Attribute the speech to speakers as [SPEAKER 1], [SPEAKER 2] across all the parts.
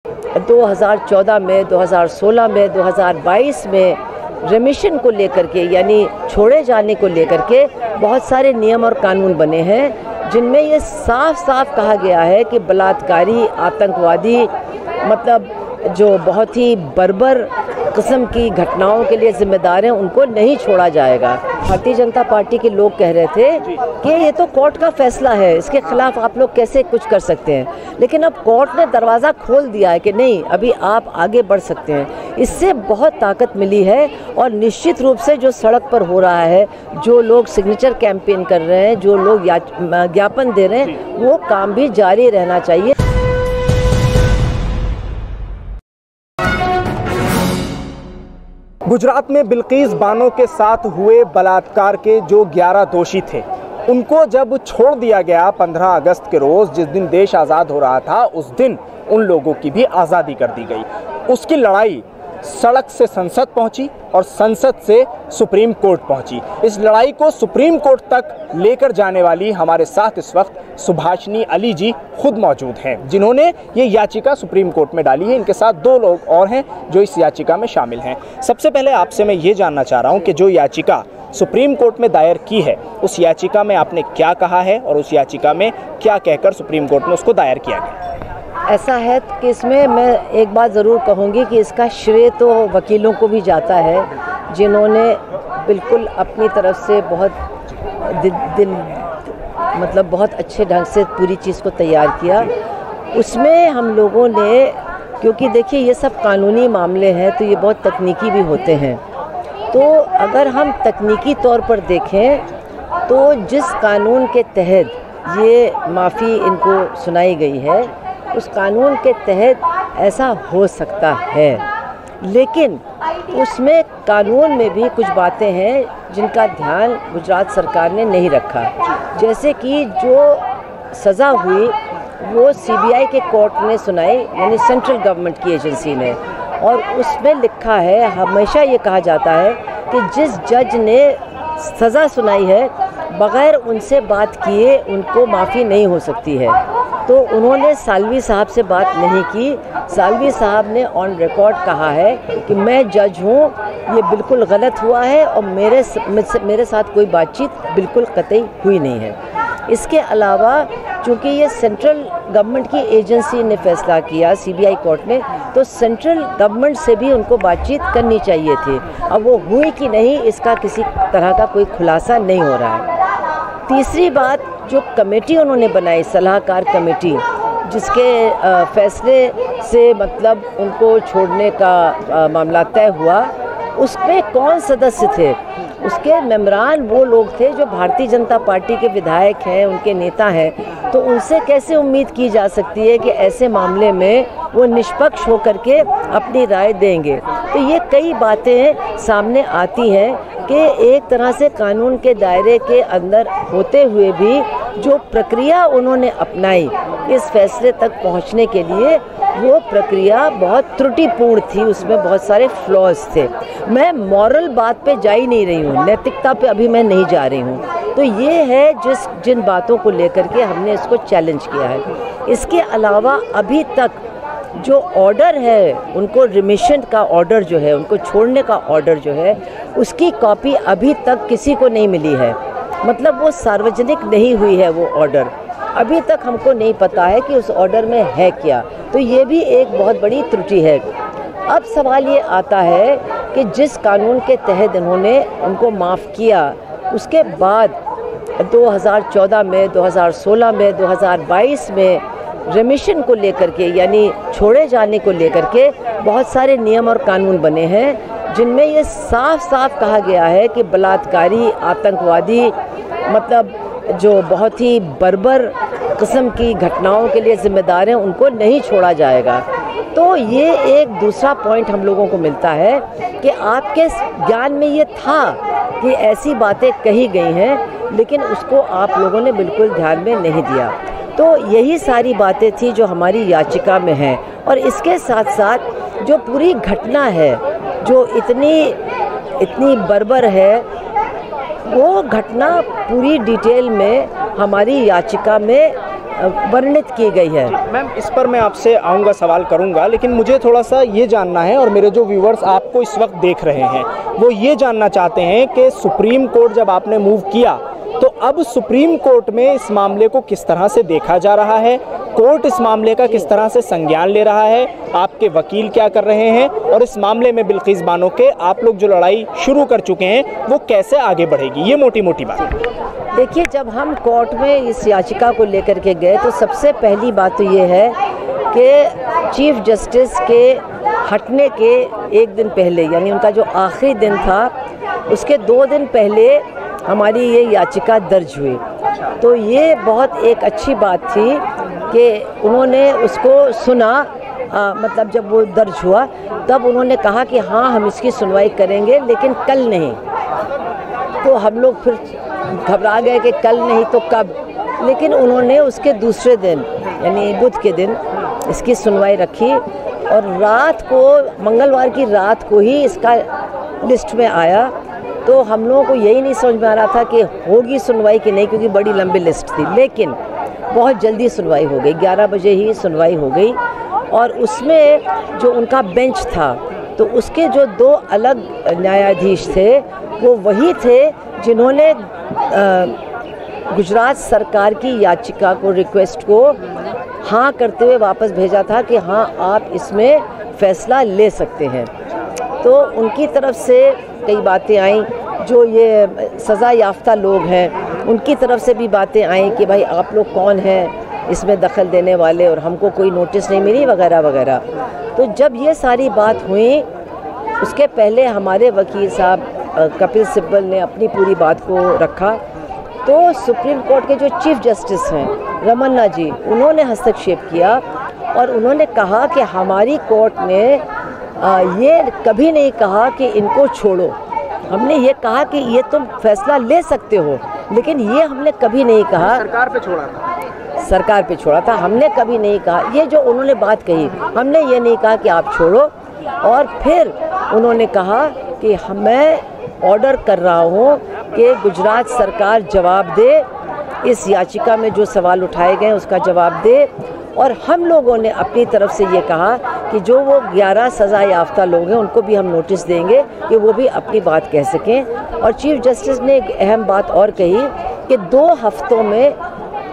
[SPEAKER 1] 2014 में, 2016 में, 2022 में रेमिशन को लेकर के यानी छोड़े जाने को लेकर के बहुत सारे नियम और कानून बने हैं जिनमें ये साफ साफ कहा गया है कि बलात्कारी, आतंकवादी, मतलब जो बहुत ही बर्बर किस्म की घटनाओं के लिए जिम्मेदार हैं, उनको नहीं छोड़ा जाएगा। भारतीय जनता पार्टी के लोग कह रहे थे कि ये तो कोर्ट का फैसला है, इसके खिलाफ आप लोग कैसे कुछ कर सकते हैं, लेकिन अब कोर्ट ने दरवाज़ा खोल दिया है कि नहीं, अभी आप आगे बढ़ सकते हैं। इससे बहुत ताकत मिली है और निश्चित रूप से जो सड़क पर हो रहा है, जो लोग सिग्नेचर कैंपेन कर रहे हैं, जो लोग ज्ञापन दे रहे हैं, वो काम भी जारी रहना चाहिए।
[SPEAKER 2] गुजरात में बिल्किस बानो के साथ हुए बलात्कार के जो 11 दोषी थे, उनको जब छोड़ दिया गया 15 अगस्त के रोज़, जिस दिन देश आज़ाद हो रहा था, उस दिन उन लोगों की भी आज़ादी कर दी गई। उसकी लड़ाई सड़क से संसद पहुंची और संसद से सुप्रीम कोर्ट पहुंची। इस लड़ाई को सुप्रीम कोर्ट तक लेकर जाने वाली हमारे साथ इस वक्त सुभाषिनी अली जी खुद मौजूद हैं, जिन्होंने ये याचिका सुप्रीम कोर्ट में डाली है। इनके साथ 2 लोग और हैं जो इस याचिका में शामिल हैं। सबसे पहले आपसे मैं ये जानना चाह रहा हूँ कि जो याचिका सुप्रीम कोर्ट में दायर की है, उस याचिका में आपने क्या कहा है और उस याचिका में क्या कहकर सुप्रीम कोर्ट में उसको दायर किया गया?
[SPEAKER 1] ऐसा है कि इसमें मैं एक बात ज़रूर कहूँगी कि इसका श्रेय तो वकीलों को भी जाता है, जिन्होंने बिल्कुल अपनी तरफ से बहुत अच्छे ढंग से पूरी चीज़ को तैयार किया। उसमें हम लोगों ने, क्योंकि देखिए ये सब कानूनी मामले हैं तो ये बहुत तकनीकी भी होते हैं, तो अगर हम तकनीकी तौर पर देखें तो जिस कानून के तहत ये माफ़ी इनको सुनाई गई है, उस कानून के तहत ऐसा हो सकता है, लेकिन उसमें कानून में भी कुछ बातें हैं जिनका ध्यान गुजरात सरकार ने नहीं रखा। जैसे कि जो सज़ा हुई वो सीबीआई के कोर्ट ने सुनाई, यानी सेंट्रल गवर्नमेंट की एजेंसी ने, और उसमें लिखा है, हमेशा ये कहा जाता है कि जिस जज ने सज़ा सुनाई है बग़ैर उनसे बात किए उनको माफ़ी नहीं हो सकती है। तो उन्होंने सालवी साहब से बात नहीं की। सालवी साहब ने ऑन रिकॉर्ड कहा है कि मैं जज हूँ, ये बिल्कुल गलत हुआ है और मेरे साथ कोई बातचीत बिल्कुल कतई हुई नहीं है। इसके अलावा चूँकि ये सेंट्रल गवर्नमेंट की एजेंसी ने फैसला किया, सीबीआई कोर्ट ने, तो सेंट्रल गवर्नमेंट से भी उनको बातचीत करनी चाहिए थी। अब वो हुई कि नहीं, इसका किसी तरह का कोई खुलासा नहीं हो रहा है। तीसरी बात, जो कमेटी उन्होंने बनाई, सलाहकार कमेटी, जिसके फैसले से मतलब उनको छोड़ने का मामला तय हुआ, उसमें कौन सदस्य थे? उसके मेंबरान वो लोग थे जो भारतीय जनता पार्टी के विधायक हैं, उनके नेता हैं। तो उनसे कैसे उम्मीद की जा सकती है कि ऐसे मामले में वो निष्पक्ष होकर के अपनी राय देंगे? तो ये कई बातें सामने आती हैं कि एक तरह से कानून के दायरे के अंदर होते हुए भी जो प्रक्रिया उन्होंने अपनाई इस फैसले तक पहुंचने के लिए, वो प्रक्रिया बहुत त्रुटिपूर्ण थी, उसमें बहुत सारे फ्लॉज थे। मैं मॉरल बात पे जा ही नहीं रही हूँ, नैतिकता पे अभी मैं नहीं जा रही हूँ। तो ये है जिन बातों को लेकर के हमने इसको चैलेंज किया है। इसके अलावा अभी तक जो ऑर्डर है, उनको रिमिशन का ऑर्डर जो है, उनको छोड़ने का ऑर्डर जो है, उसकी कॉपी अभी तक किसी को नहीं मिली है। मतलब वो सार्वजनिक नहीं हुई है वो ऑर्डर, अभी तक हमको नहीं पता है कि उस ऑर्डर में है क्या। तो ये भी एक बहुत बड़ी त्रुटि है। अब सवाल ये आता है कि जिस कानून के तहत इन्होंने उनको माफ़ किया, उसके बाद 2014 में, 2016 में, 2022 में रेमिशन को लेकर के यानी छोड़े जाने को लेकर के बहुत सारे नियम और कानून बने हैं जिनमें ये साफ साफ कहा गया है कि बलात्कारी, आतंकवादी, मतलब जो बहुत ही बर्बर किस्म की घटनाओं के लिए जिम्मेदार हैं, उनको नहीं छोड़ा जाएगा। तो ये एक दूसरा पॉइंट हम लोगों को मिलता है कि आपके ज्ञान में ये था कि ऐसी बातें कही गई हैं, लेकिन उसको आप लोगों ने बिल्कुल ध्यान में नहीं दिया। तो यही सारी बातें थी जो हमारी याचिका में हैं। और इसके साथ साथ जो पूरी घटना है, जो इतनी बर्बर है, वो घटना पूरी डिटेल में हमारी याचिका में वर्णित की गई है।
[SPEAKER 2] मैम, इस पर मैं आपसे आऊँगा, सवाल करूँगा, लेकिन मुझे थोड़ा सा ये जानना है, और मेरे जो व्यूवर्स आपको इस वक्त देख रहे हैं वो ये जानना चाहते हैं कि सुप्रीम कोर्ट जब आपने मूव किया तो अब सुप्रीम कोर्ट में इस मामले को किस तरह से देखा जा रहा है, कोर्ट इस मामले का किस तरह से संज्ञान ले रहा है, आपके वकील क्या कर रहे हैं, और इस मामले में बिल्किस बानो के आप लोग जो लड़ाई शुरू कर चुके हैं वो कैसे आगे बढ़ेगी, ये मोटी मोटी बात।
[SPEAKER 1] देखिए, जब हम कोर्ट में इस याचिका को लेकर के गए तो सबसे पहली बात तो ये है कि चीफ जस्टिस के हटने के एक दिन पहले, यानी उनका जो आखिरी दिन था उसके 2 दिन पहले हमारी ये याचिका दर्ज हुई। तो ये बहुत एक अच्छी बात थी कि उन्होंने उसको सुना, मतलब जब वो दर्ज हुआ तब उन्होंने कहा कि हाँ हम इसकी सुनवाई करेंगे, लेकिन कल नहीं। तो हम लोग फिर घबरा गए कि कल नहीं तो कब, लेकिन उन्होंने उसके दूसरे दिन यानी बुध के दिन इसकी सुनवाई रखी, और रात को, मंगलवार की रात को ही इसका लिस्ट में आया। तो हम लोगों को यही नहीं समझ में आ रहा था कि होगी सुनवाई कि नहीं, क्योंकि बड़ी लंबी लिस्ट थी, लेकिन बहुत जल्दी सुनवाई हो गई, 11 बजे ही सुनवाई हो गई। और उसमें जो उनका बेंच था तो उसके जो 2 अलग न्यायाधीश थे वो वही थे जिन्होंने गुजरात सरकार की याचिका को, रिक्वेस्ट को हाँ करते हुए वापस भेजा था कि हाँ आप इसमें फैसला ले सकते हैं। तो उनकी तरफ से कई बातें आईं, जो ये सज़ा याफ्ता लोग हैं उनकी तरफ से भी बातें आईं कि भाई आप लोग कौन हैं इसमें दखल देने वाले, और हमको कोई नोटिस नहीं मिली वगैरह वगैरह। तो जब ये सारी बात हुई उसके पहले हमारे वकील साहब कपिल सिब्बल ने अपनी पूरी बात को रखा। तो सुप्रीम कोर्ट के जो चीफ जस्टिस हैं रमन्ना जी, उन्होंने हस्तक्षेप किया और उन्होंने कहा कि हमारी कोर्ट ने ये कभी नहीं कहा कि इनको छोड़ो, हमने ये कहा कि ये तुम फैसला ले सकते हो, लेकिन ये हमने कभी नहीं कहा
[SPEAKER 2] सरकार पे छोड़ा था,
[SPEAKER 1] सरकार पे छोड़ा था, हमने कभी नहीं कहा। ये जो उन्होंने बात कही, हमने ये नहीं कहा कि आप छोड़ो। और फिर उन्होंने कहा कि मैं ऑर्डर कर रहा हूँ कि गुजरात सरकार जवाब दे, इस याचिका में जो सवाल उठाए गए उसका जवाब दे। और हम लोगों ने अपनी तरफ से ये कहा कि जो वो 11 सज़ा याफ्ता लोग हैं उनको भी हम नोटिस देंगे कि वो भी अपनी बात कह सकें। और चीफ जस्टिस ने एक अहम बात और कही कि 2 हफ्तों में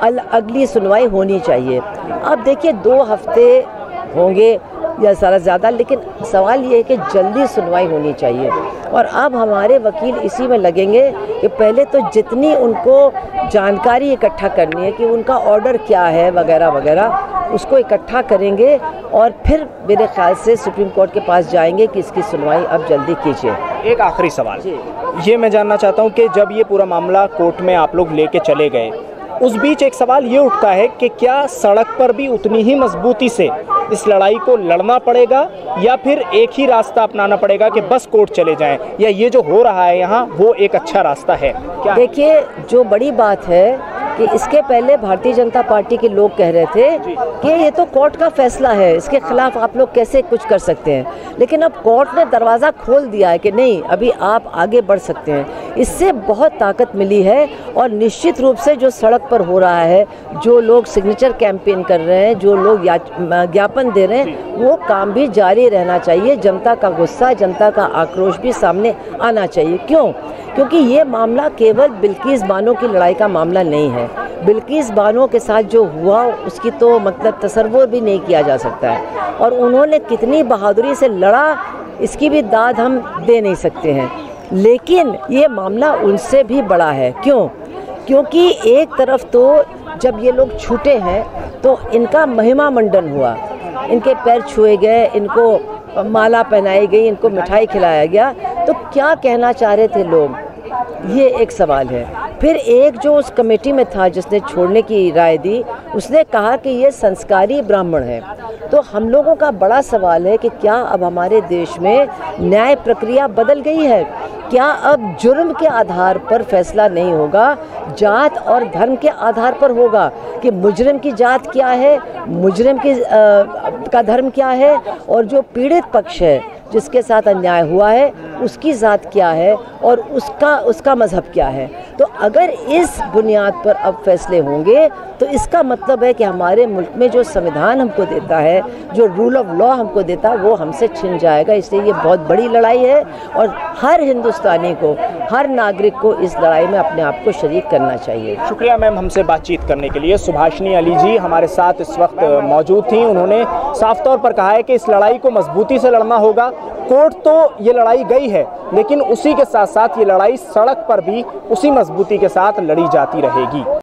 [SPEAKER 1] अगली सुनवाई होनी चाहिए। अब देखिए 2 हफ्ते होंगे या सारा ज़्यादा, लेकिन सवाल ये है कि जल्दी सुनवाई होनी चाहिए। और अब हमारे वकील इसी में लगेंगे कि पहले तो जितनी उनको जानकारी इकट्ठा करनी है कि उनका ऑर्डर क्या है वगैरह वगैरह, उसको इकट्ठा करेंगे और फिर मेरे ख्याल से सुप्रीम कोर्ट के पास जाएंगे कि इसकी सुनवाई अब जल्दी कीजिए।
[SPEAKER 2] एक आखिरी सवाल, ये मैं जानना चाहता हूँ कि जब ये पूरा मामला कोर्ट में आप लोग लेके चले गए, उस बीच एक सवाल ये उठता है कि क्या सड़क पर भी उतनी ही मजबूती से इस लड़ाई को लड़ना पड़ेगा, या फिर एक ही रास्ता अपनाना पड़ेगा कि बस कोर्ट चले जाएं, या ये जो हो रहा है यहाँ वो एक अच्छा रास्ता है? क्या
[SPEAKER 1] देखिए, जो बड़ी बात है कि इसके पहले भारतीय जनता पार्टी के लोग कह रहे थे कि ये तो कोर्ट का फैसला है, इसके खिलाफ आप लोग कैसे कुछ कर सकते हैं। लेकिन अब कोर्ट ने दरवाज़ा खोल दिया है कि नहीं, अभी आप आगे बढ़ सकते हैं। इससे बहुत ताकत मिली है। और निश्चित रूप से जो सड़क पर हो रहा है, जो लोग सिग्नेचर कैंपेन कर रहे हैं, जो लोग ज्ञापन दे रहे हैं, वो काम भी जारी रहना चाहिए। जनता का गुस्सा, जनता का आक्रोश भी सामने आना चाहिए। क्यों? क्योंकि ये मामला केवल बिल्किस बानो की लड़ाई का मामला नहीं है। बिल्किस बानो के साथ जो हुआ उसकी तो मतलब तसव्वुर भी नहीं किया जा सकता है। और उन्होंने कितनी बहादुरी से लड़ा, इसकी भी दाद हम दे नहीं सकते हैं। लेकिन ये मामला उनसे भी बड़ा है। क्यों? क्योंकि एक तरफ तो जब ये लोग छूटे हैं तो इनका महिमा मंडन हुआ, इनके पैर छुए गए, इनको माला पहनाई गई, इनको मिठाई खिलाया गया। तो क्या कहना चाह रहे थे लोग, ये एक सवाल है। फिर एक जो उस कमेटी में था जिसने छोड़ने की राय दी, उसने कहा कि ये संस्कारी ब्राह्मण है। तो हम लोगों का बड़ा सवाल है कि क्या अब हमारे देश में न्याय प्रक्रिया बदल गई है? क्या अब जुर्म के आधार पर फैसला नहीं होगा, जात और धर्म के आधार पर होगा कि मुजरिम की जात क्या है, मुजरिम की का धर्म क्या है, और जो पीड़ित पक्ष है जिसके साथ अन्याय हुआ है उसकी ज़ात क्या है और उसका मज़हब क्या है। तो अगर इस बुनियाद पर अब फैसले होंगे तो इसका मतलब है कि हमारे मुल्क में जो संविधान हमको देता है, जो रूल ऑफ लॉ हमको देता है, वो हमसे छिन जाएगा। इसलिए ये बहुत बड़ी लड़ाई है और हर हिंदुस्तानी को, हर नागरिक को इस लड़ाई में अपने आप को शरीक करना चाहिए।
[SPEAKER 2] शुक्रिया मैम हमसे बातचीत करने के लिए। सुभाषिनी अली जी हमारे साथ इस वक्त मौजूद थी। उन्होंने साफ तौर पर कहा है कि इस लड़ाई को मजबूती से लड़ना होगा। कोर्ट तो ये लड़ाई गई है, लेकिन उसी के साथ साथ ये लड़ाई सड़क पर भी उसी मजबूती के साथ लड़ी जाती रहेगी।